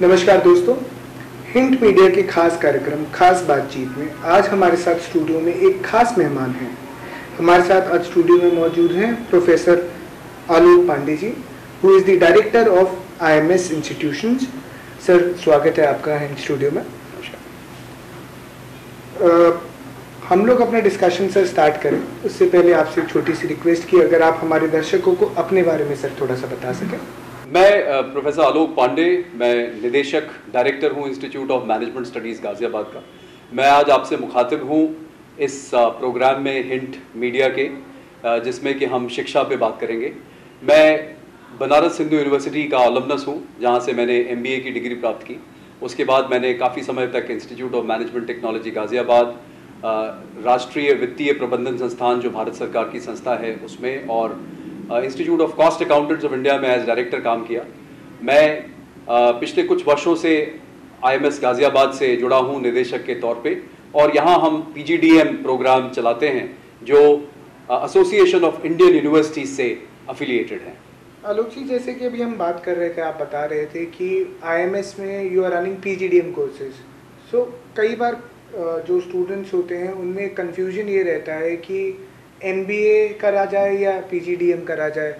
नमस्कार दोस्तों, hint media के खास कार्यक्रम खास बातचीत में आज हमारे साथ स्टूडियो में एक खास मेहमान हैं। हमारे साथ आज स्टूडियो में मौजूद हैं professor Alok Pandey ji, who is the director of IMS institutions. Sir, स्वागत है आपका हिंट स्टूडियो में। हम लोग अपना डिस्कशन सर स्टार्ट करें उससे पहले आपसे एक छोटी सी रिक्वेस्ट की अगर आप हमारे दर्शकों को अपने बारे में सर थोड़ा सा बता सकें। मैं प्रोफेसर आलोक पांडे, मैं निदेशक डायरेक्टर हूँ institute of Management studies Ghaziabad का। मैं आज आपसे मुखातिब हूँ इस प्रोग्राम में हिंट मीडिया के, जिसमें कि हम शिक्षा पे बात करेंगे। मैं बनारस हिंदू यूनिवर्सिटी का अलमनस हूँ, जहाँ से मैंने MBA की डिग्री प्राप्त की। उसके बाद मैंने काफ़ी समय तक institute of management technology Ghaziabad, राष्ट्रीय वित्तीय प्रबंधन संस्थान जो भारत सरकार की संस्था है उसमें, और institute of cost accountants of India में एज डायरेक्टर काम किया। मैं पिछले कुछ वर्षों से IMS गाज़ियाबाद से जुड़ा हूँ निदेशक के तौर पे, और यहाँ हम PGDM प्रोग्राम चलाते हैं जो एसोसिएशन ऑफ इंडियन यूनिवर्सिटीज से अफिलिएटेड है। आलोक जी, जैसे कि अभी हम बात कर रहे थे, आप बता रहे थे कि IMS में you are running PGDM courses. So कई बार जो स्टूडेंट्स होते हैं उनमें कन्फ्यूजन ये रहता है कि MBA करा जाए या PGDM करा जाए।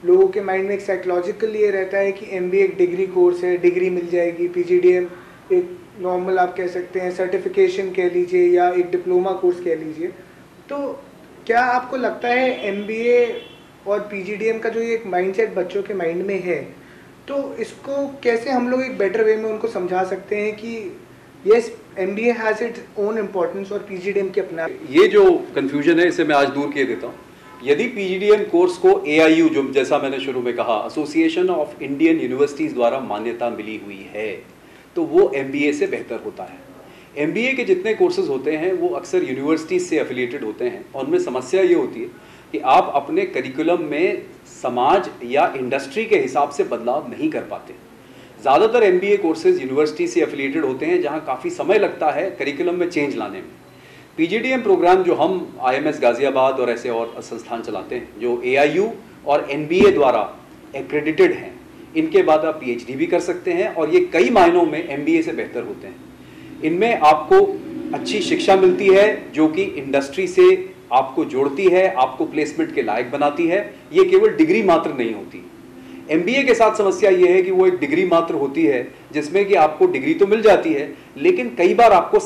लोगों के माइंड में एक साइकोलॉजिकल ये रहता है कि MBA एक डिग्री कोर्स है, डिग्री मिल जाएगी, PGDM एक नॉर्मल आप कह सकते हैं सर्टिफिकेशन कह लीजिए या एक डिप्लोमा कोर्स कह लीजिए। तो क्या आपको लगता है MBA और PGDM का जो ये एक माइंडसेट बच्चों के माइंड में है, तो इसको कैसे हम लोग एक बेटर वे में उनको समझा सकते हैं कि yes, MBA has its own importance और PGDM के अपना। ये जो कन्फ्यूजन है इसे मैं आज दूर किए देता हूँ। यदि PGDM कोर्स को AIU, जो जैसा मैंने शुरू में कहा, एसोसिएशन ऑफ इंडियन यूनिवर्सिटीज़ द्वारा मान्यता मिली हुई है, तो वो MBA से बेहतर होता है। MBA के जितने कोर्सेज होते हैं वो अक्सर यूनिवर्सिटीज़ से एफिलिएटेड होते हैं, और उनमें समस्या ये होती है कि आप अपने करिकुलम में समाज या इंडस्ट्री के हिसाब से बदलाव नहीं कर पाते। ज़्यादातर MBA कोर्सेज यूनिवर्सिटी से एफिलिएटेड होते हैं, जहाँ काफ़ी समय लगता है करिकुलम में चेंज लाने में। PGDM प्रोग्राम जो हम IMS गाज़ियाबाद और ऐसे और संस्थान चलाते हैं जो AIU और NBA द्वारा एक्रेडिटेड हैं, इनके बाद आप PhD भी कर सकते हैं, और ये कई मायनों में MBA से बेहतर होते हैं। इनमें आपको अच्छी शिक्षा मिलती है जो कि इंडस्ट्री से आपको जोड़ती है, आपको प्लेसमेंट के लायक बनाती है। ये केवल डिग्री मात्र नहीं होती। MBA के साथ समस्या ये है कि वो एक डिग्री मात्र होती है, जिसमें कि आपको डिग्री तो मिल जाती है, लेकिन कई बार आपको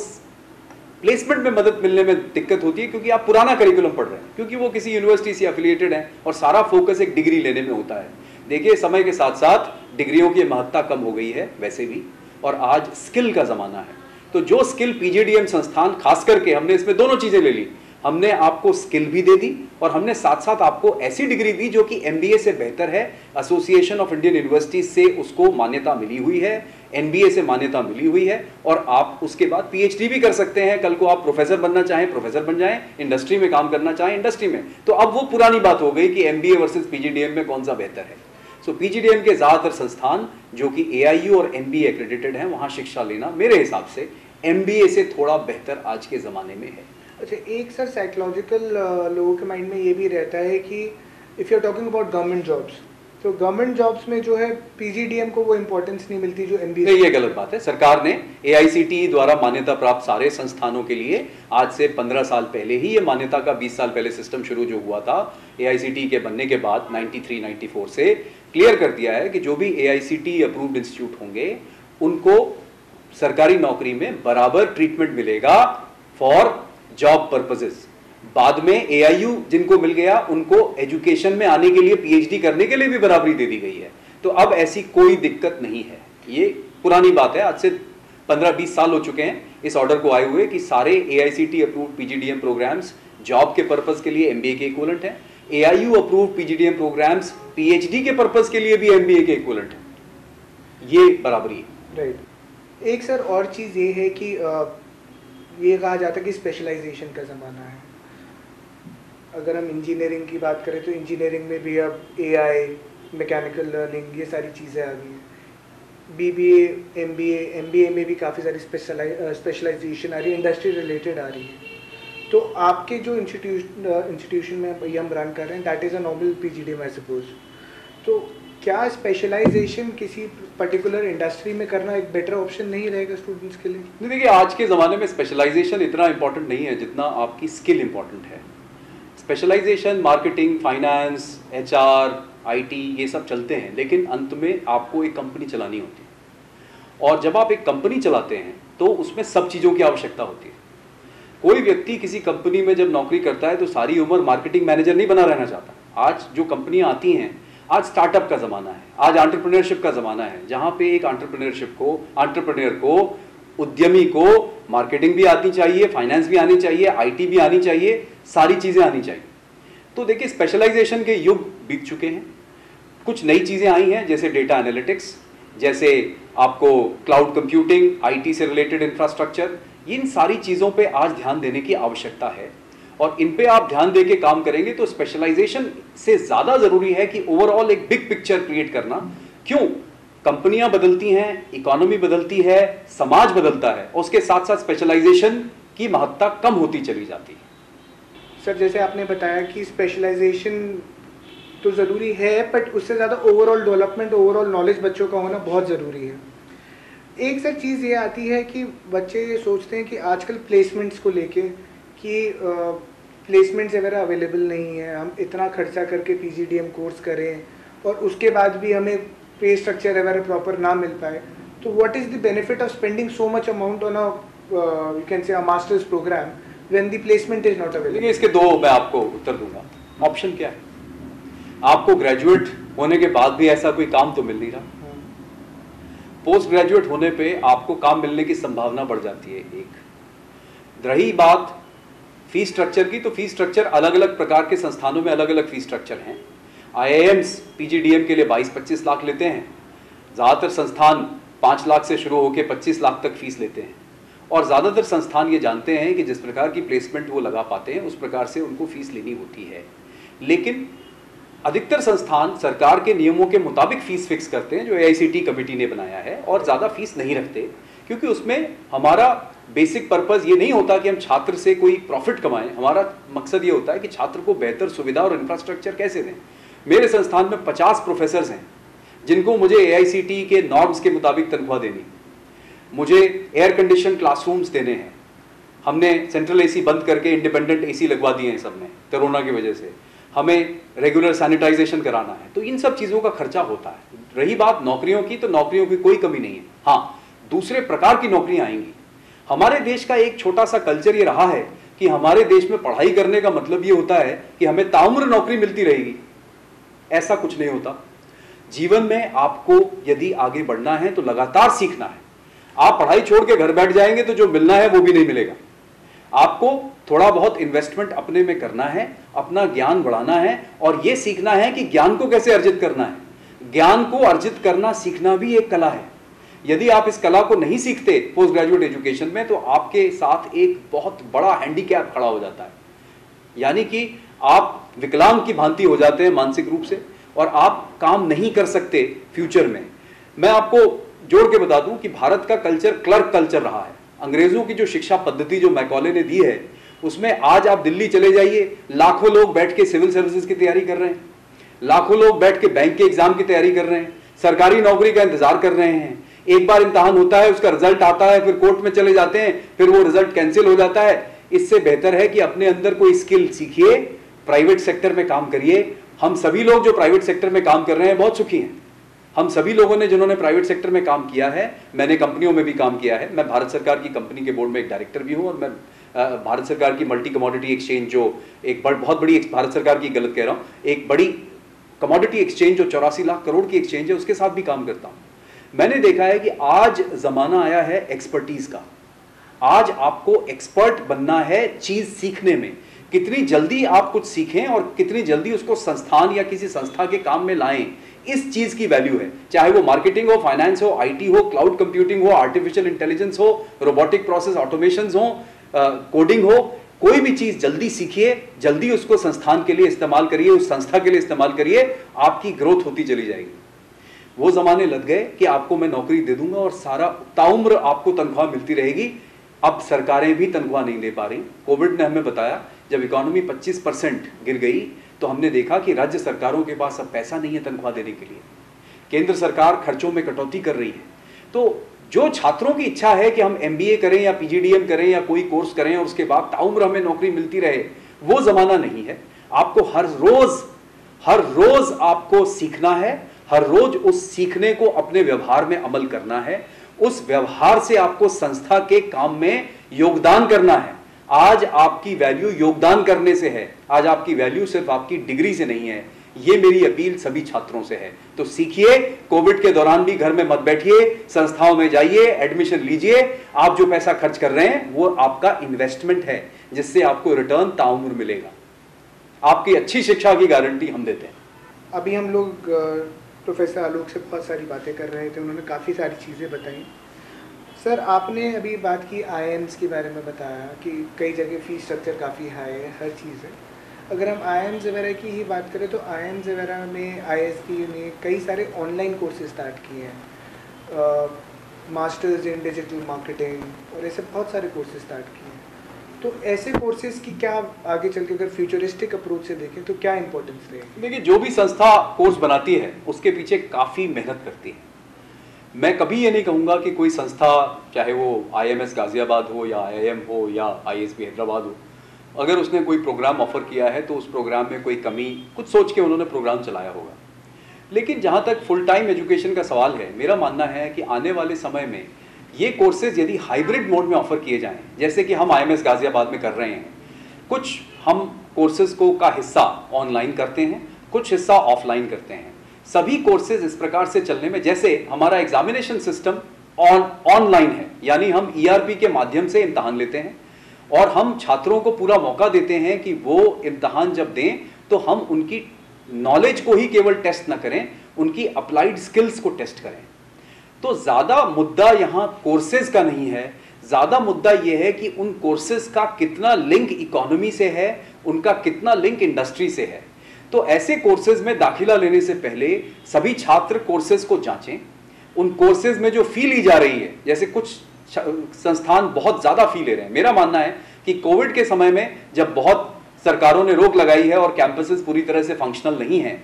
प्लेसमेंट में मदद मिलने में दिक्कत होती है, क्योंकि आप पुराना करिकुलम पढ़ रहे हैं, क्योंकि वो किसी यूनिवर्सिटी से एफिलिएटेड है और सारा फोकस एक डिग्री लेने में होता है। देखिए, समय के साथ साथ डिग्रियों की महत्ता कम हो गई है वैसे भी, और आज स्किल का ज़माना है। तो जो स्किल PGDM संस्थान, खास करके हमने इसमें दोनों चीज़ें ले ली। हमने आपको स्किल भी दे दी और हमने साथ साथ आपको ऐसी डिग्री दी जो कि MBA से बेहतर है। एसोसिएशन ऑफ इंडियन यूनिवर्सिटीज से उसको मान्यता मिली हुई है, NBA से मान्यता मिली हुई है, और आप उसके बाद PhD भी कर सकते हैं। कल को आप प्रोफेसर बनना चाहें प्रोफेसर बन जाएं, इंडस्ट्री में काम करना चाहें इंडस्ट्री में। तो अब वो पुरानी बात हो गई कि MBA वर्सेस PGDM में कौन सा बेहतर है। सो PGDM के ज़्यादातर संस्थान जो कि AIU और MBA एक्रेडिटेड हैं, वहाँ शिक्षा लेना मेरे हिसाब से MBA से थोड़ा बेहतर आज के ज़माने में है। अच्छा, एक सर साइकोलॉजिकल लोगों के माइंड में ये भी रहता है कि if you are talking about government jobs, तो गवर्नमेंट जॉब्स में जो है PGDM को वो इम्पोर्टेंस नहीं मिलती जो MBA। नहीं, ये गलत बात है। सरकार ने AICTE द्वारा मान्यता प्राप्त सारे संस्थानों के लिए आज से 15 साल पहले ही ये मान्यता का 20 साल पहले सिस्टम शुरू जो हुआ था AICTE के बनने के बाद 93-94 से क्लियर कर दिया है कि जो भी AICTE अप्रूव्ड इंस्टीट्यूट होंगे उनको सरकारी नौकरी में बराबर ट्रीटमेंट मिलेगा फॉर जॉब पर्पसेस। बाद में AIU जिनको मिल गया उनको एजुकेशन में आने के लिए PhD करने के लिए भी बराबरी दे दी गई है। तो अब ऐसी कोई दिक्कत नहीं है। ये पुरानी बात है, आज से 15-20 साल हो चुके हैं इस ऑर्डर को आए हुए कि सारे AICTE approved PGDM programmes job के पर्पस के लिए MBA के इक्विवेलेंट है। AIU approved PGDM programmes PhD के पर्पस के लिए भी MBA के इक्विवेलेंट है। ये बराबरी है। राइट। एक सर और चीज़ ये है कि ये कहा जाता है कि स्पेशलाइजेशन का ज़माना है। अगर हम इंजीनियरिंग की बात करें तो इंजीनियरिंग में भी अब AI, मैकेनिकल लर्निंग, ये सारी चीज़ें आ गई हैं। BBA, MBA में भी काफ़ी सारी स्पेशलाइजेशन आ रही है, इंडस्ट्री रिलेटेड आ रही है। तो आपके जो इंस्टीट्यूशन में भैया हम रन कर रहे हैं, that is a normal PGDM I suppose, तो क्या स्पेशलाइजेशन किसी पर्टिकुलर इंडस्ट्री में करना एक बेटर ऑप्शन नहीं रहेगा स्टूडेंट्स के लिए? नहीं, देखिए आज के ज़माने में स्पेशलाइजेशन इतना इंपॉर्टेंट नहीं है जितना आपकी स्किल इंपॉर्टेंट है। Specialisation marketing, finance, HR, IT ये सब चलते हैं, लेकिन अंत में आपको एक कंपनी चलानी होती है, और जब आप एक कंपनी चलाते हैं तो उसमें सब चीज़ों की आवश्यकता होती है। कोई व्यक्ति किसी कंपनी में जब नौकरी करता है तो सारी उम्र मार्केटिंग मैनेजर नहीं बना रहना चाहता। आज जो कंपनियां आती हैं, आज स्टार्टअप का ज़माना है, आज एंटरप्रेन्योरशिप का ज़माना है, जहाँ पे एक एंटरप्रेन्योर को, उद्यमी को मार्केटिंग भी आनी चाहिए, फाइनेंस भी आनी चाहिए, आईटी भी आनी चाहिए, सारी चीज़ें आनी चाहिए। तो देखिए स्पेशलाइजेशन के युग बीत चुके हैं, कुछ नई चीज़ें आई हैं जैसे डेटा एनालिटिक्स, जैसे आपको क्लाउड कंप्यूटिंग, आईटी से रिलेटेड इंफ्रास्ट्रक्चर, इन सारी चीज़ों पे आज ध्यान देने की आवश्यकता है, और इन पे आप ध्यान देके काम करेंगे तो स्पेशलाइजेशन से ज़्यादा ज़रूरी है कि ओवरऑल एक बिग पिक्चर क्रिएट करना। क्यों? कंपनियां बदलती हैं, इकोनॉमी बदलती है, समाज बदलता है, और उसके साथ साथ स्पेशलाइजेशन की महत्ता कम होती चली जाती है। सर जैसे आपने बताया कि स्पेशलाइजेशन तो ज़रूरी है, बट उससे ज़्यादा ओवरऑल डेवलपमेंट, ओवरऑल नॉलेज बच्चों का होना बहुत ज़रूरी है। एक सर चीज़ ये आती है कि बच्चे ये सोचते हैं कि आजकल प्लेसमेंट्स को लेके कि प्लेसमेंट्स वगैरह अवेलेबल नहीं है, हम इतना खर्चा करके पीजीडीएम कोर्स करें और उसके बाद भी हमें पे स्ट्रक्चर वगैरह प्रॉपर ना मिल पाए, तो what is the benefit of spending so much amount on a you can say a masters programme when the placement is not available? देखिए इसके दो मैं आपको उत्तर दूंगा। ऑप्शन क्या है? आपको ग्रेजुएट होने के बाद भी ऐसा कोई काम तो मिल नहीं रहा, पोस्ट ग्रेजुएट होने पे आपको काम मिलने की संभावना बढ़ जाती है। एक रही बात फीस स्ट्रक्चर की, तो फीस स्ट्रक्चर अलग अलग प्रकार के संस्थानों में अलग अलग फीस स्ट्रक्चर हैं। आईआईएम्स पीजीडीएम के लिए 22-25 लाख लेते हैं, ज़्यादातर संस्थान 5 लाख से शुरू होकर 25 लाख तक फीस लेते हैं, और ज़्यादातर संस्थान ये जानते हैं कि जिस प्रकार की प्लेसमेंट वो लगा पाते हैं उस प्रकार से उनको फीस लेनी होती है। लेकिन अधिकतर संस्थान सरकार के नियमों के मुताबिक फीस फिक्स करते हैं जो एआईसीटी कमेटी ने बनाया है, और ज़्यादा फीस नहीं रखते, क्योंकि उसमें हमारा बेसिक पर्पस ये नहीं होता कि हम छात्र से कोई प्रॉफिट कमाएं। हमारा मकसद ये होता है कि छात्र को बेहतर सुविधा और इंफ्रास्ट्रक्चर कैसे दें। मेरे संस्थान में 50 प्रोफेसर्स हैं जिनको मुझे एआईसीटी के नॉर्म्स के मुताबिक तनख्वाह देनी, मुझे एयर कंडीशन क्लासरूम्स देने हैं, हमने सेंट्रल एसी बंद करके इंडिपेंडेंट एसी लगवा दिए हैं सब में कोरोना की वजह से, हमें रेगुलर सैनिटाइजेशन कराना है, तो इन सब चीज़ों का खर्चा होता है। रही बात नौकरियों की, तो नौकरियों की कोई कमी नहीं है। हाँ, दूसरे प्रकार की नौकरियां आएंगी। हमारे देश का एक छोटा सा कल्चर ये रहा है कि हमारे देश में पढ़ाई करने का मतलब ये होता है कि हमें ताउम्र नौकरी मिलती रहेगी। ऐसा कुछ नहीं होता। जीवन में आपको यदि आगे बढ़ना है तो लगातार सीखना है। आप पढ़ाई छोड़ के घर बैठ जाएंगे तो जो मिलना है वो भी नहीं मिलेगा। आपको थोड़ा बहुत इन्वेस्टमेंट अपने में करना है, अपना ज्ञान बढ़ाना है, और ये सीखना है कि ज्ञान को कैसे अर्जित करना है। ज्ञान को अर्जित करना, सीखना भी एक कला है। यदि आप इस कला को नहीं सीखते पोस्ट ग्रेजुएट एजुकेशन में, तो आपके साथ एक बहुत बड़ा हैंडीकैप खड़ा हो जाता है, यानी कि आप विकलांग की भांति हो जाते हैं मानसिक रूप से, और आप काम नहीं कर सकते फ्यूचर में। मैं आपको जोड़ के बता दूं कि भारत का कल्चर क्लर्क कल्चर रहा है। अंग्रेजों की जो शिक्षा पद्धति जो मैकॉले ने दी है, उसमें आज आप दिल्ली चले जाइए, लाखों लोग बैठ के सिविल सर्विसेज की तैयारी कर रहे हैं, लाखों लोग बैठ के बैंक के एग्जाम की तैयारी कर रहे हैं, सरकारी नौकरी का इंतजार कर रहे हैं। एक बार इम्तहान होता है, उसका रिजल्ट आता है, फिर कोर्ट में चले जाते हैं, फिर वो रिजल्ट कैंसिल हो जाता है। इससे बेहतर है कि अपने अंदर कोई स्किल सीखिए, प्राइवेट सेक्टर में काम करिए। हम सभी लोग जो प्राइवेट सेक्टर में काम कर रहे हैं बहुत सुखी हैं। हम सभी लोगों ने जिन्होंने प्राइवेट सेक्टर में काम किया है, मैंने कंपनियों में भी काम किया है, मैं भारत सरकार की कंपनी के बोर्ड में एक डायरेक्टर भी हूं, और मैं भारत सरकार की मल्टी कमोडिटी एक्सचेंज, जो एक बहुत बड़ी, भारत सरकार की गलत कह रहा हूं, एक बड़ी कमोडिटी एक्सचेंज जो 84 लाख करोड़ की एक्सचेंज है, उसके साथ भी काम करता हूं। मैंने देखा है कि आज जमाना आया है एक्सपर्टीज का। आज आपको एक्सपर्ट बनना है चीज सीखने में। कितनी जल्दी आप कुछ सीखें और कितनी जल्दी उसको संस्थान या किसी संस्था के काम में लाएं, इस चीज की वैल्यू है। चाहे वो मार्केटिंग हो, फाइनेंस हो, आईटी हो, क्लाउड कंप्यूटिंग हो, आर्टिफिशियल इंटेलिजेंस हो, रोबोटिक प्रोसेस ऑटोमेशन हो, कोडिंग हो, कोई भी चीज जल्दी सीखिए, जल्दी उसको संस्थान के लिए इस्तेमाल करिए, उस संस्था के लिए इस्तेमाल करिए, आपकी ग्रोथ होती चली जाएगी। वो जमाने लग गए कि आपको मैं नौकरी दे दूंगा और सारा ताउम्र आपको तनख्वाह मिलती रहेगी। अब सरकारें भी तनख्वाह नहीं दे पा रही। कोविड ने हमें बताया, जब इकोनॉमी 25% गिर गई तो हमने देखा कि राज्य सरकारों के पास अब पैसा नहीं है तनख्वाह देने के लिए। केंद्र सरकार खर्चों में कटौती कर रही है। तो जो छात्रों की इच्छा है कि हम एमबीए करें या पीजीडीएम करें या कोई कोर्स करें और उसके बाद ताउम्र हमें नौकरी मिलती रहे, वो जमाना नहीं है। आपको हर रोज आपको सीखना है, हर रोज उस सीखने को अपने व्यवहार में अमल करना है, उस व्यवहार से आपको संस्था के काम में योगदान करना है। आज आपकी वैल्यू योगदान करने से है, आज आपकी वैल्यू सिर्फ आपकी डिग्री से नहीं है। ये मेरी अपील सभी छात्रों से है। तो सीखिए, कोविड के दौरान भी घर में मत बैठिए, संस्थाओं में जाइए, एडमिशन लीजिए। आप जो पैसा खर्च कर रहे हैं वो आपका इन्वेस्टमेंट है, जिससे आपको रिटर्न ताउम्र मिलेगा। आपकी अच्छी शिक्षा की गारंटी हम देते हैं। अभी हम लोग प्रोफेसर आलोक से बहुत सारी बातें कर रहे थे, उन्होंने काफ़ी सारी चीज़ें बताई। सर, आपने अभी बात की आईआईएम्स के बारे में, बताया कि कई जगह फीस स्ट्रक्चर काफ़ी हाई है, हर चीज़ है। अगर हम आईआईएम्स वगैरह की ही बात करें तो आईआईएम्स वगैरह में आईएसबी ने कई सारे ऑनलाइन कोर्सेज स्टार्ट किए हैं, मास्टर्स इन डिजिटल मार्केटिंग और ऐसे बहुत सारे कोर्सेज स्टार्ट किए हैं। तो ऐसे कोर्सेज की क्या आगे चल के अगर फ्यूचरिस्टिक अप्रोच से देखें तो क्या इंपॉर्टेंस रहेगी? देखिए, जो भी संस्था कोर्स बनाती है उसके पीछे काफ़ी मेहनत करती है। मैं कभी ये नहीं कहूँगा कि कोई संस्था, चाहे वो आईएमएस गाजियाबाद हो या आईआईएम हो या आईएसबी हैदराबाद हो, अगर उसने कोई प्रोग्राम ऑफर किया है तो उस प्रोग्राम में कोई कमी कुछ सोच के उन्होंने प्रोग्राम चलाया होगा। लेकिन जहाँ तक फुल टाइम एजुकेशन का सवाल है, मेरा मानना है कि आने वाले समय में ये कोर्सेज यदि हाइब्रिड मोड में ऑफर किए जाएं, जैसे कि हम आईएमएस गाजियाबाद में कर रहे हैं, कुछ हम कोर्सेज को का हिस्सा ऑनलाइन करते हैं, कुछ हिस्सा ऑफलाइन करते हैं। सभी कोर्सेज इस प्रकार से चलने में, जैसे हमारा एग्जामिनेशन सिस्टम ऑनलाइन है, यानी हम ईआरपी के माध्यम से इम्तहान लेते हैं और हम छात्रों को पूरा मौका देते हैं कि वो इम्तहान जब दें तो हम उनकी नॉलेज को ही केवल टेस्ट ना करें, उनकी अप्लाइड स्किल्स को टेस्ट करें। तो ज़्यादा मुद्दा यहाँ कोर्सेज का नहीं है, ज़्यादा मुद्दा यह है कि उन कोर्सेज का कितना लिंक इकोनॉमी से है, उनका कितना लिंक इंडस्ट्री से है। तो ऐसे कोर्सेज में दाखिला लेने से पहले सभी छात्र कोर्सेज को जांचें। उन कोर्सेज में जो फी ली जा रही है, जैसे कुछ संस्थान बहुत ज़्यादा फी ले रहे हैं। मेरा मानना है कि कोविड के समय में जब बहुत सरकारों ने रोक लगाई है और कैंपसेस पूरी तरह से फंक्शनल नहीं है,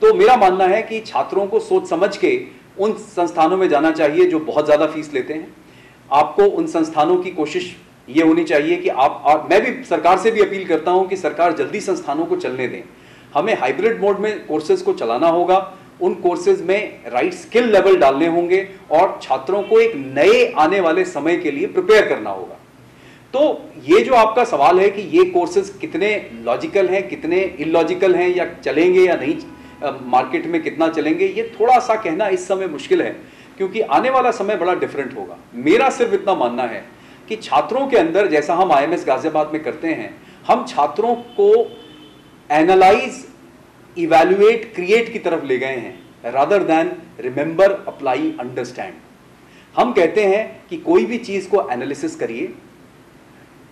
तो मेरा मानना है कि छात्रों को सोच समझ के उन संस्थानों में जाना चाहिए जो बहुत ज़्यादा फीस लेते हैं। आपको उन संस्थानों की कोशिश ये होनी चाहिए कि मैं भी सरकार से भी अपील करता हूं कि सरकार जल्दी संस्थानों को चलने दें। हमें हाइब्रिड मोड में कोर्सेज को चलाना होगा, उन कोर्सेज में राइट स्किल लेवल डालने होंगे और छात्रों को एक नए आने वाले समय के लिए प्रिपेयर करना होगा। तो ये जो आपका सवाल है कि ये कोर्सेज कितने लॉजिकल हैं, कितने इलॉजिकल हैं, या चलेंगे या नहीं, मार्केट में कितना चलेंगे, ये थोड़ा सा कहना इस समय मुश्किल है, क्योंकि आने वाला समय बड़ा डिफरेंट होगा। मेरा सिर्फ इतना मानना है कि छात्रों के अंदर, जैसा हम आईएमएस गाजियाबाद में करते हैं, हम छात्रों को एनालाइज, इवैल्यूएट, क्रिएट की तरफ ले गए हैं, rather than remember, apply, understand. हम कहते हैं कि कोई भी चीज को एनालिसिस करिए,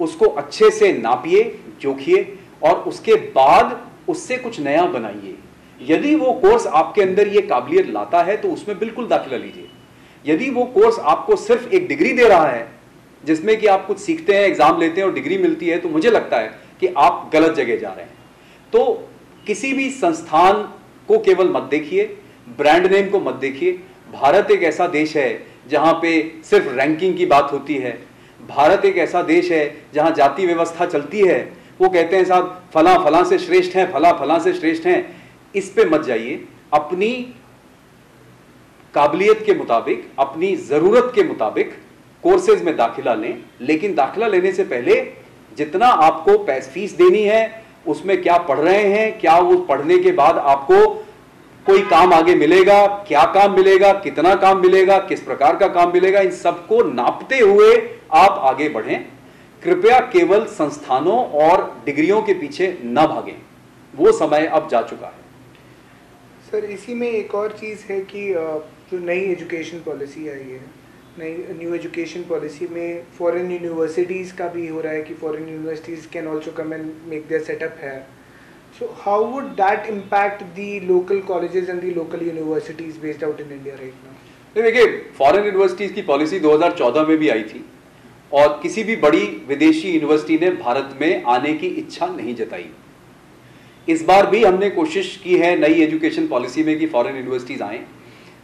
उसको अच्छे से नापिए, जोखिए और उसके बाद उससे कुछ नया बनाइए। यदि वो कोर्स आपके अंदर ये काबिलियत लाता है तो उसमें बिल्कुल दाखिला लीजिए। यदि वो कोर्स आपको सिर्फ एक डिग्री दे रहा है, जिसमें कि आप कुछ सीखते हैं, एग्जाम लेते हैं और डिग्री मिलती है, तो मुझे लगता है कि आप गलत जगह जा रहे हैं। तो किसी भी संस्थान को केवल मत देखिए, ब्रांड नेम को मत देखिए। भारत एक ऐसा देश है जहां पे सिर्फ रैंकिंग की बात होती है। भारत एक ऐसा देश है जहां जाति व्यवस्था चलती है। वो कहते हैं साहब फला फला से श्रेष्ठ हैं, फला फला से श्रेष्ठ हैं। इस पे मत जाइए। अपनी काबिलियत के मुताबिक, अपनी जरूरत के मुताबिक कोर्सेज में दाखिला लें, लेकिन दाखिला लेने से पहले जितना आपको फीस देनी है उसमें क्या पढ़ रहे हैं, क्या वो पढ़ने के बाद आपको कोई काम आगे मिलेगा, क्या काम मिलेगा, कितना काम मिलेगा, किस प्रकार का काम मिलेगा, इन सबको नापते हुए आप आगे बढ़ें। कृपया केवल संस्थानों और डिग्रियों के पीछे न भागें, वो समय अब जा चुका है। सर, इसी में एक और चीज़ है कि जो नई एजुकेशन पॉलिसी आई है, नई न्यू एजुकेशन पॉलिसी में फॉरेन यूनिवर्सिटीज़ का भी हो रहा है कि foreign universities can also come and make their setup है। So how would that impact the local colleges and the local universities based out in India right now? देखिए, foreign universities की policy 2014 में भी आई थी और किसी भी बड़ी विदेशी यूनिवर्सिटी ने भारत में आने की इच्छा नहीं जताई। इस बार भी हमने कोशिश की है नई एजुकेशन पॉलिसी में कि फॉरेन यूनिवर्सिटीज आएँ।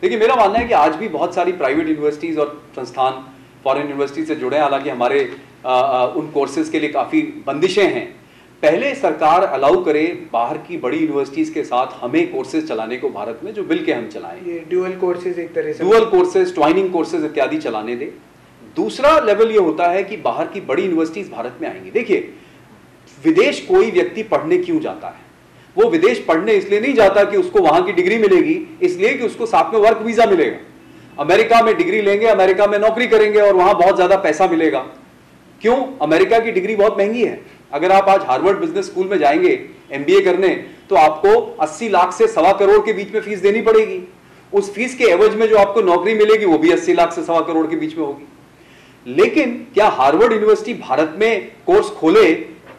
देखिए, मेरा मानना है कि आज भी बहुत सारी प्राइवेट यूनिवर्सिटीज़ और संस्थान फॉरेन यूनिवर्सिटी से जुड़े हैं, हालांकि हमारे उन कोर्सेज के लिए काफ़ी बंदिशें हैं। पहले सरकार अलाउ करे बाहर की बड़ी यूनिवर्सिटीज़ के साथ हमें कोर्सेज चलाने को भारत में, जो मिल के हम चलाएं। ये ड्यूअल कोर्सेज, एक तरह से ड्यूअल कोर्सेज, ट्वाइनिंग कोर्सेज इत्यादि चलाने दे। दूसरा लेवल ये होता है कि बाहर की बड़ी यूनिवर्सिटीज़ भारत में आएंगी। देखिए, विदेश कोई व्यक्ति पढ़ने क्यों जाता है? वो विदेश पढ़ने इसलिए नहीं जाता कि उसको वहां की डिग्री मिलेगी, इसलिए कि उसको साथ में वर्क वीजा मिलेगा। अमेरिका में डिग्री लेंगे, अमेरिका में नौकरी करेंगे और वहां बहुत ज्यादा पैसा मिलेगा। क्यों? अमेरिका की डिग्री बहुत महंगी है। अगर आप आज हार्वर्ड बिजनेस स्कूल में जाएंगे एमबीए करने, तो आपको 80 लाख से 1.25 करोड़ के बीच में फीस देनी पड़ेगी। उस फीस के एवज में जो आपको नौकरी मिलेगी वो भी 80 लाख से 1.25 करोड़ के बीच में होगी। लेकिन क्या हार्वर्ड यूनिवर्सिटी भारत में कोर्स खोले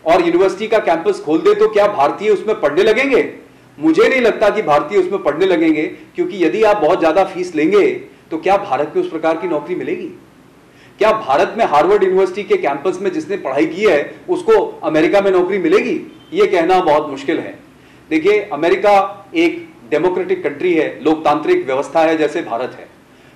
और यूनिवर्सिटी का कैंपस खोल दे तो क्या भारतीय उसमें पढ़ने लगेंगे? मुझे नहीं लगता कि भारतीय उसमें पढ़ने लगेंगे, क्योंकि यदि आप बहुत ज्यादा फीस लेंगे तो क्या भारत में उस प्रकार की नौकरी मिलेगी? क्या भारत में हार्वर्ड यूनिवर्सिटी के कैंपस में जिसने पढ़ाई की है उसको अमेरिका में नौकरी मिलेगी? यह कहना बहुत मुश्किल है। देखिए, अमेरिका एक डेमोक्रेटिक कंट्री है, लोकतांत्रिक व्यवस्था है जैसे भारत है।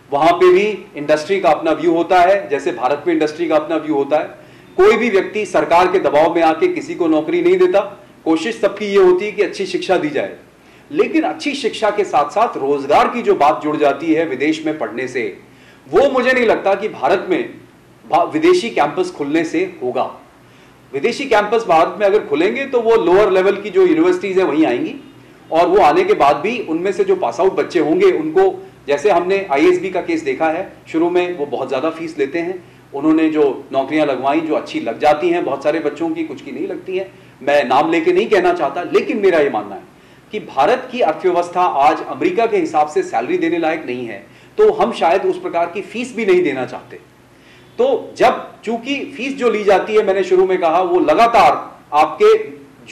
वहां पे भी इंडस्ट्री का अपना व्यू होता है जैसे भारत में इंडस्ट्री का अपना व्यू होता है। कोई भी व्यक्ति सरकार के दबाव में आके किसी को नौकरी नहीं देता। कोशिश सबकी ये होती है कि अच्छी शिक्षा दी जाए, लेकिन अच्छी शिक्षा के साथ साथ रोजगार की जो बात जुड़ जाती है विदेश में पढ़ने से, वो मुझे नहीं लगता कि भारत में विदेशी कैंपस खुलने से होगा। विदेशी कैंपस भारत में अगर खुलेंगे तो वो लोअर लेवल की जो यूनिवर्सिटीज है वहीं आएंगी, और वो आने के बाद भी उनमें से जो पास आउट बच्चे होंगे उनको, जैसे हमने आईएसबी का केस देखा है, शुरू में वो बहुत ज्यादा फीस लेते हैं। उन्होंने जो नौकरियां लगवाई जो अच्छी लग जाती हैं बहुत सारे बच्चों की, कुछ की नहीं लगती हैं। मैं नाम लेके नहीं कहना चाहता, लेकिन मेरा ये मानना है कि भारत की अर्थव्यवस्था आज अमेरिका के हिसाब से सैलरी देने लायक नहीं है, तो हम शायद उस प्रकार की फीस भी नहीं देना चाहते। तो जब चूंकि फीस जो ली जाती है, मैंने शुरू में कहा, वो लगातार आपके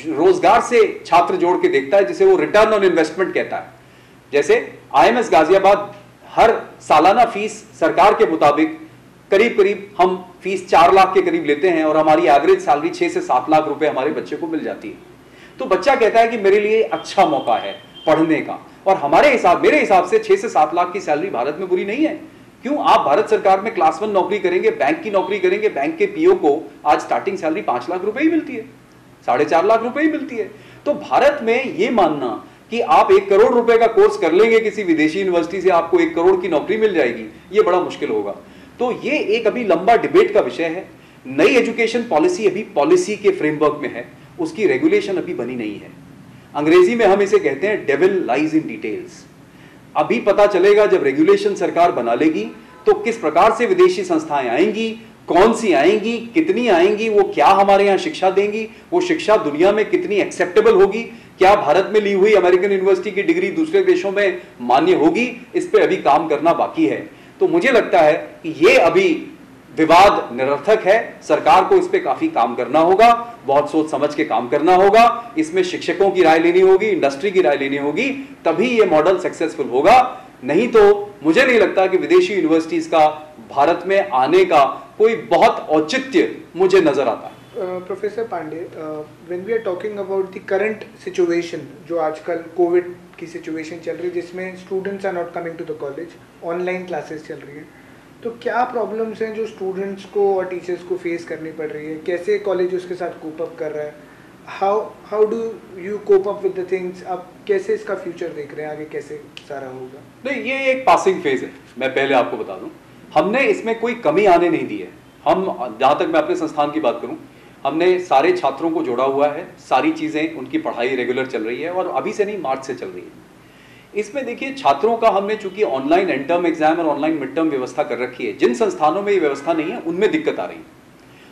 रोजगार से छात्र जोड़ के देखता है, जिसे वो रिटर्न ऑन इन्वेस्टमेंट कहता है। जैसे आईएमएस गाजियाबाद हर सालाना फीस सरकार के मुताबिक करीब करीब हम फीस 4 लाख के करीब लेते हैं और हमारी एवरेज सैलरी 6 से 7 लाख रुपए हमारे बच्चे को मिल जाती है। तो बच्चा कहता है कि मेरे लिए अच्छा मौका है पढ़ने का, और मेरे हिसाब से 6 से 7 लाख की सैलरी भारत में बुरी नहीं है। क्यों? आप भारत सरकार में क्लास 1 नौकरी करेंगे, बैंक की नौकरी करेंगे, बैंक के पीओ को आज स्टार्टिंग सैलरी 5 लाख रुपए ही मिलती है, 4.5 लाख रुपए ही मिलती है। तो भारत में ये मानना कि आप 1 करोड़ रुपए का कोर्स कर लेंगे किसी विदेशी यूनिवर्सिटी से, आपको 1 करोड़ की नौकरी मिल जाएगी, ये बड़ा मुश्किल होगा। तो ये एक अभी लंबा डिबेट का विषय है। नई एजुकेशन पॉलिसी अभी पॉलिसी के फ्रेमवर्क में है, उसकी रेगुलेशन अभी बनी नहीं है। अंग्रेजी में हम इसे कहते हैं डेविल लाइज इन डिटेल्स। अभी पता चलेगा जब रेगुलेशन सरकार बना लेगी तो किस प्रकार से विदेशी संस्थाएं आएंगी, कौन सी आएंगी, कितनी आएंगी, वो क्या हमारे यहाँ शिक्षा देंगी, वो शिक्षा दुनिया में कितनी एक्सेप्टेबल होगी, क्या भारत में ली हुई अमेरिकन यूनिवर्सिटी की डिग्री दूसरे देशों में मान्य होगी, इस पर अभी काम करना बाकी है। तो मुझे लगता है कि ये अभी विवाद निरर्थक है, सरकार को इस पे काफी काम करना होगा, बहुत सोच समझ के काम करना होगा, इसमें शिक्षकों की राय लेनी होगी, इंडस्ट्री की राय लेनी होगी, तभी ये मॉडल सक्सेसफुल होगा। नहीं तो मुझे नहीं लगता कि विदेशी यूनिवर्सिटीज का भारत में आने का कोई बहुत औचित्य मुझे नजर आता है। Professor Pandey, when we are talking about the current situation, जो आजकल कोविड की सिचुएशन चल रही है जिसमें students are not coming to the college, online classes चल रही हैं, तो क्या प्रॉब्लम्स हैं जो स्टूडेंट्स को और टीचर्स को फेस करनी पड़ रही है? कैसे कॉलेज उसके साथ कोप अप कर रहा है? How do you cope up with the things? आप कैसे इसका फ्यूचर देख रहे हैं, आगे कैसे सारा होगा? नहीं, ये एक पासिंग फेज है, मैं पहले आपको बता दूं। हमने इसमें कोई कमी आने नहीं दी है। हम, जहां तक मैं अपने संस्थान की बात करूं, हमने सारे छात्रों को जोड़ा हुआ है, सारी चीजें, उनकी पढ़ाई रेगुलर चल रही है, और अभी से नहीं, मार्च से चल रही है। इसमें देखिए, छात्रों का हमने चूंकि ऑनलाइन एंड टर्म एग्जाम और ऑनलाइन मिड टर्म व्यवस्था कर रखी है, जिन संस्थानों में ये व्यवस्था नहीं है उनमें दिक्कत आ रही है।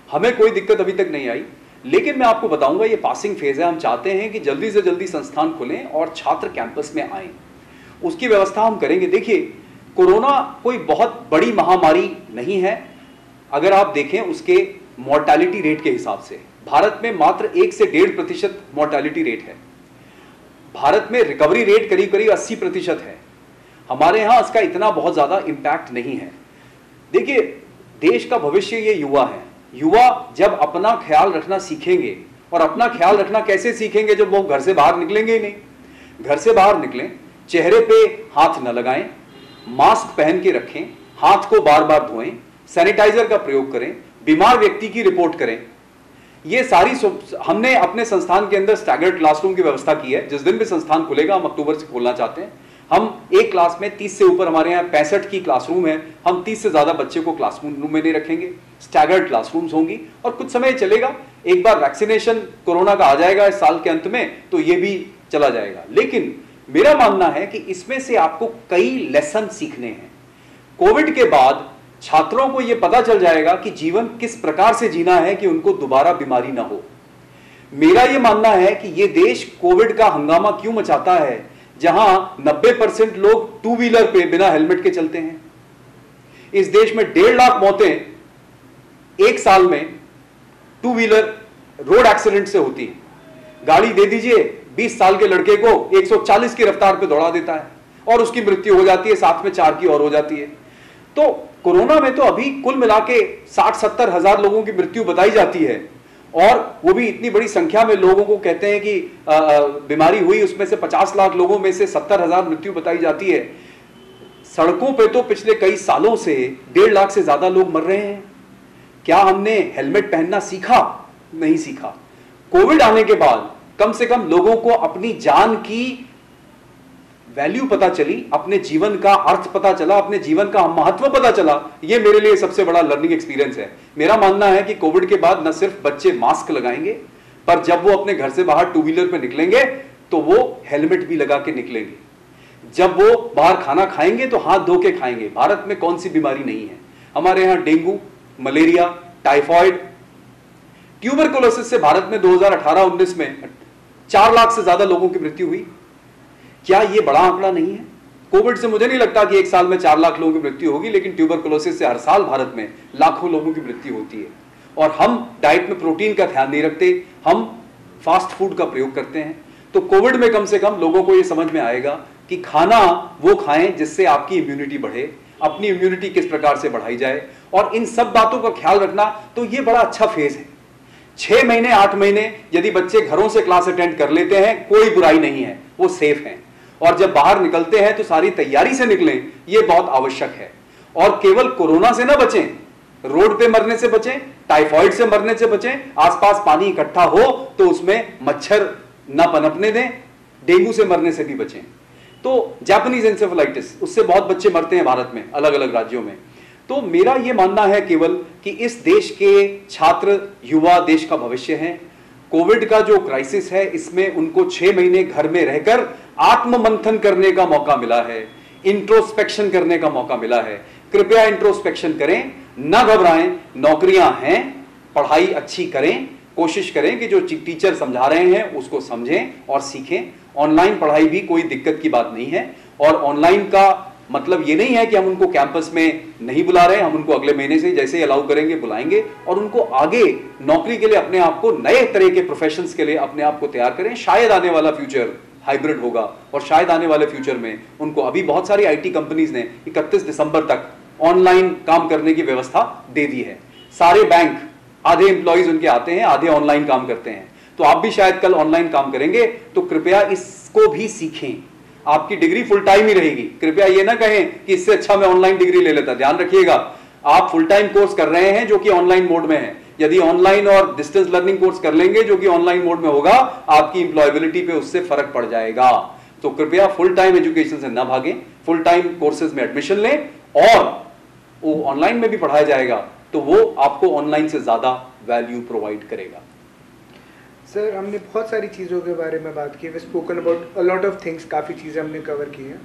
हमें कोई दिक्कत अभी तक नहीं आई, लेकिन मैं आपको बताऊंगा ये पासिंग फेज है। हम चाहते हैं कि जल्दी से जल्दी संस्थान खुलें और छात्र कैंपस में आए, उसकी व्यवस्था हम करेंगे। देखिए, कोरोना कोई बहुत बड़ी महामारी नहीं है। अगर आप देखें उसके मोर्टेलिटी रेट के हिसाब से, भारत में मात्र 1 से 1.5% मोर्टेलिटी रेट है। भारत में रिकवरी रेट करीब करीब 80% है। हमारे यहां इसका इतना बहुत ज्यादा इंपैक्ट नहीं है। देखिए, देश का भविष्य ये युवा है। युवा जब अपना ख्याल रखना सीखेंगे, और अपना ख्याल रखना कैसे सीखेंगे, जब वो घर से बाहर निकलेंगे ही नहीं। घर से बाहर निकलें, चेहरे पे हाथ न लगाएं, मास्क पहन के रखें, हाथ को बार बार धोएं, सैनिटाइजर का प्रयोग करें, बीमार व्यक्ति की रिपोर्ट करें। ये सारी हमने अपने संस्थान के अंदर स्टैगर्ड क्लासरूम की व्यवस्था की है। जिस दिन भी संस्थान खुलेगा, हम अक्टूबर से खोलना चाहते हैं, हम एक क्लास में 30 से ऊपर, हमारे यहाँ 65 की क्लासरूम है, हम 30 से ज्यादा बच्चे को क्लासरूम में नहीं रखेंगे। स्टैगर्ड क्लासरूम्स होंगी और कुछ समय चलेगा। एक बार वैक्सीनेशन कोरोना का आ जाएगा इस साल के अंत में, तो ये भी चला जाएगा। लेकिन मेरा मानना है कि इसमें से आपको कई लेसन सीखने हैं। कोविड के बाद छात्रों को यह पता चल जाएगा कि जीवन किस प्रकार से जीना है कि उनको दोबारा बीमारी ना हो। मेरा यह मानना है कि यह देश कोविड का हंगामा क्यों मचाता है, जहां 90% लोग टू व्हीलर पे बिना हेलमेट के चलते हैं। इस देश में 1.5 लाख मौतें एक साल में टू व्हीलर रोड एक्सीडेंट से होती है। गाड़ी दे दीजिए, 20 साल के लड़के को 140 की रफ्तार पे दौड़ा देता है और उसकी मृत्यु हो जाती है, साथ में 4 की और हो जाती है। तो कोरोना में तो अभी कुल मिला के 60-70 हजार लोगों की मृत्यु बताई जाती है, और वो भी इतनी बड़ी संख्या में लोगों को कहते हैं कि बीमारी हुई, उसमें से 50 लाख लोगों में से 70 हजार मृत्यु बताई जाती है। सड़कों पे तो पिछले कई सालों से 1.5 लाख से ज्यादा लोग मर रहे हैं। क्या हमने हेलमेट पहनना सीखा? नहीं सीखा। कोविड आने के बाद कम से कम लोगों को अपनी जान की वैल्यू पता चली, अपने जीवन का अर्थ पता चला, अपने जीवन का महत्व पता चला। यह मेरे लिए सबसे बड़ा लर्निंग एक्सपीरियंस है। मेरा मानना है कि कोविड के बाद न सिर्फ बच्चे मास्क लगाएंगे, पर जब वो अपने घर से बाहर टू व्हीलर पे निकलेंगे तो वो हेलमेट भी लगा के निकलेंगे। जब वो बाहर खाना खाएंगे तो हाथ धो के खाएंगे। भारत में कौन सी बीमारी नहीं है? हमारे यहां डेंगू, मलेरिया, टाइफॉइड, ट्यूबरकुलोसिस से भारत में 2018-19 में 4 लाख से ज्यादा लोगों की मृत्यु हुई। क्या यह बड़ा आंकड़ा नहीं है? कोविड से मुझे नहीं लगता कि एक साल में 4 लाख लोगों की मृत्यु होगी, लेकिन ट्यूबरकुलोसिस से हर साल भारत में लाखों लोगों की मृत्यु होती है। और हम डाइट में प्रोटीन का ध्यान नहीं रखते, हम फास्ट फूड का प्रयोग करते हैं। तो कोविड में कम से कम लोगों को यह समझ में आएगा कि खाना वो खाएं जिससे आपकी इम्यूनिटी बढ़े, अपनी इम्यूनिटी किस प्रकार से बढ़ाई जाए, और इन सब बातों का ख्याल रखना। तो ये बड़ा अच्छा फेज है। 6 महीने 8 महीने यदि बच्चे घरों से क्लास अटेंड कर लेते हैं, कोई बुराई नहीं है, वो सेफ हैं। और जब बाहर निकलते हैं तो सारी तैयारी से निकलें, यह बहुत आवश्यक है। और केवल कोरोना से ना बचें, रोड पे मरने से बचें, टाइफॉइड से मरने से बचें। आसपास पानी इकट्ठा हो तो उसमें मच्छर ना पनपने दें, डेंगू से मरने से भी बचें। तो जापानीज एंसेफेलाइटिस, उससे बहुत बच्चे मरते हैं भारत में, अलग अलग राज्यों में। तो मेरा यह मानना है केवल कि इस देश के छात्र युवा देश का भविष्य हैं। कोविड का जो क्राइसिस है, इसमें उनको 6 महीने घर में रहकर आत्ममंथन करने का मौका मिला है, इंट्रोस्पेक्शन करने का मौका मिला है। कृपया इंट्रोस्पेक्शन करें, ना घबराएं, नौकरियां हैं, पढ़ाई अच्छी करें, कोशिश करें कि जो टीचर समझा रहे हैं उसको समझें और सीखें। ऑनलाइन पढ़ाई भी कोई दिक्कत की बात नहीं है, और ऑनलाइन का मतलब ये नहीं है कि हम उनको कैंपस में नहीं बुला रहे हैं। हम उनको अगले महीने से जैसे ही अलाउ करेंगे बुलाएंगे, और उनको आगे नौकरी के लिए अपने आप को, नए तरह के प्रोफेशंस के लिए अपने आप को तैयार करें। शायद आने वाला फ्यूचर हाइब्रिड होगा, और शायद आने वाले फ्यूचर में उनको, अभी बहुत सारी आईटी कंपनीज ने 31 दिसंबर तक ऑनलाइन काम करने की व्यवस्था दे दी है। सारे बैंक, आधे एम्प्लॉइज उनके आते हैं, आधे ऑनलाइन काम करते हैं। तो आप भी शायद कल ऑनलाइन काम करेंगे, तो कृपया इसको भी सीखें। आपकी डिग्री फुल टाइम ही रहेगी। कृपया ये ना कहें कि इससे अच्छा मैं ऑनलाइन डिग्री ले लेता। ध्यान रखिएगा, आप फुल टाइम कोर्स कर रहे हैं जो कि ऑनलाइन मोड में है। यदि ऑनलाइन और डिस्टेंस लर्निंग कोर्स कर लेंगे जो कि ऑनलाइन मोड में होगा, आपकी इंप्लॉयबिलिटी पे उससे फर्क पड़ जाएगा। तो कृपया फुल टाइम एजुकेशन से ना भागें, फुल टाइम कोर्सेज में एडमिशन लें, और वो ऑनलाइन में भी पढ़ाया जाएगा तो वो आपको ऑनलाइन से ज्यादा वैल्यू प्रोवाइड करेगा। सर, हमने बहुत सारी चीज़ों के बारे में बात की, we spoken about a lot of things, काफ़ी चीज़ें हमने कवर की हैं।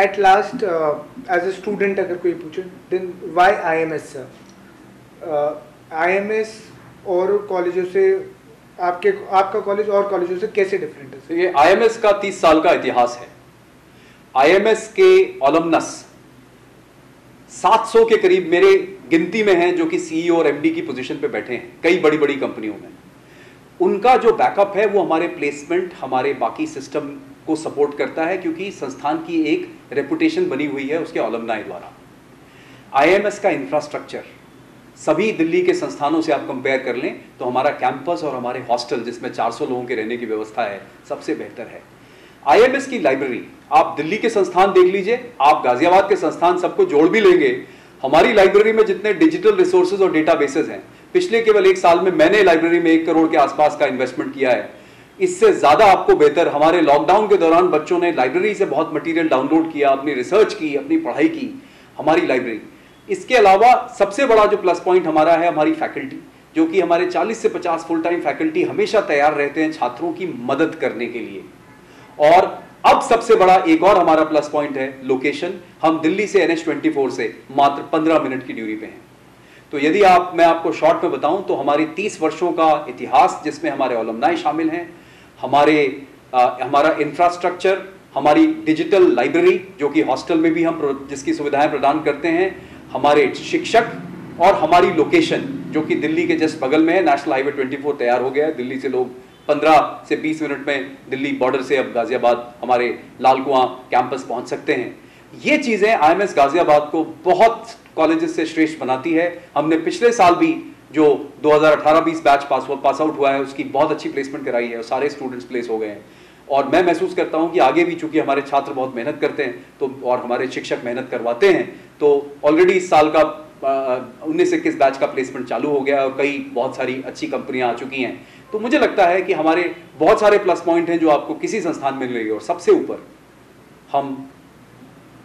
At last as a student अगर कोई पूछे, then why IMS sir? IMS और कॉलेजों से, आपका कॉलेज और कॉलेजों से कैसे डिफरेंट है? ये आईएमएस का 30 साल का इतिहास है। आईएमएस के ऑलमनस 700 के करीब मेरे गिनती में हैं, जो कि सीईओ और एमडी की पोजीशन पे बैठे हैं कई बड़ी बड़ी कंपनियों में। उनका जो बैकअप है वो हमारे प्लेसमेंट, हमारे बाकी सिस्टम को सपोर्ट करता है, क्योंकि संस्थान की एक रेपुटेशन बनी हुई है उसके ऑलमनाई द्वारा। आईएमएस का इंफ्रास्ट्रक्चर सभी दिल्ली के संस्थानों से आप कंपेयर कर लें तो हमारा कैंपस और हमारे हॉस्टल जिसमें 400 लोगों के रहने की व्यवस्था है सबसे बेहतर है। आईएमएस की लाइब्रेरी आप दिल्ली के संस्थान देख लीजिए, आप गाजियाबाद के संस्थान सबको जोड़ भी लेंगे, हमारी लाइब्रेरी में जितने डिजिटल रिसोर्सेज और डेटाबेसेस हैं, पिछले केवल 1 साल में मैंने लाइब्रेरी में 1 करोड़ के आसपास का इन्वेस्टमेंट किया है। इससे ज्यादा आपको बेहतर हमारे लॉकडाउन के दौरान बच्चों ने लाइब्रेरी से बहुत मटेरियल डाउनलोड किया, अपनी रिसर्च की, अपनी पढ़ाई की, हमारी लाइब्रेरी। इसके अलावा सबसे बड़ा जो प्लस पॉइंट हमारा है हमारी फैकल्टी, जो कि हमारे 40 से 50 फुल टाइम फैकल्टी हमेशा तैयार रहते हैं छात्रों की मदद करने के लिए। और अब सबसे बड़ा एक और हमारा प्लस पॉइंट है लोकेशन। हम दिल्ली से NH24 से मात्र 15 मिनट की दूरी पे हैं। तो यदि मैं आपको शॉर्ट में बताऊं तो हमारी 30 वर्षों का इतिहास जिसमें हमारे अलुमनाई शामिल हैं, हमारा इंफ्रास्ट्रक्चर, हमारी डिजिटल लाइब्रेरी जो कि हॉस्टल में भी हम जिसकी सुविधाएं प्रदान करते हैं, हमारे शिक्षक और हमारी लोकेशन जो कि दिल्ली के जस्ट बगल में है। नेशनल हाईवे 24 तैयार हो गया है, दिल्ली से लोग 15 से 20 मिनट में दिल्ली बॉर्डर से अब गाजियाबाद हमारे लाल कुआं कैंपस पहुंच सकते हैं। ये चीजें आईएमएस गाजियाबाद को बहुत कॉलेजेस से श्रेष्ठ बनाती है। हमने पिछले साल भी जो 2018-20 बैच पास आउट हुआ है उसकी बहुत अच्छी प्लेसमेंट कराई है और सारे स्टूडेंट्स प्लेस हो गए हैं। और मैं महसूस करता हूं कि आगे भी चूंकि हमारे छात्र बहुत मेहनत करते हैं तो और हमारे शिक्षक मेहनत करवाते हैं, तो ऑलरेडी इस साल का 19-21 बैच का प्लेसमेंट चालू हो गया और कई बहुत सारी अच्छी कंपनियां आ चुकी हैं। तो मुझे लगता है कि हमारे बहुत सारे प्लस पॉइंट हैं जो आपको किसी संस्थान में मिलेंगे। और सबसे ऊपर हम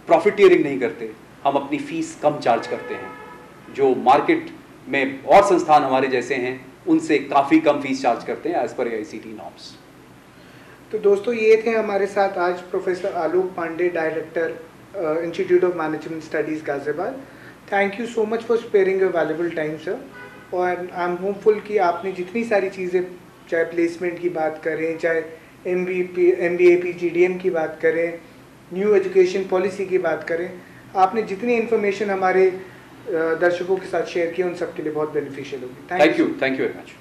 प्रॉफिटियरिंग नहीं करते, हम अपनी फीस कम चार्ज करते हैं। जो मार्केट में और संस्थान हमारे जैसे हैं उनसे काफ़ी कम फीस चार्ज करते हैं एज पर AICTE नॉर्म्स। तो दोस्तों ये थे हमारे साथ आज professor Alok Pandey, director Institute of Management Studies Ghaziabad. Thank you so much for sparing your valuable time sir. और आई एम होपफुल कि आपने जितनी सारी चीज़ें, चाहे प्लेसमेंट की बात करें, चाहे MBA PGDM की बात करें, न्यू एजुकेशन पॉलिसी की बात करें, आपने जितनी इन्फॉर्मेशन हमारे दर्शकों के साथ शेयर की उन सब के लिए बहुत बेनिफिशियल होगी। Thank you very much.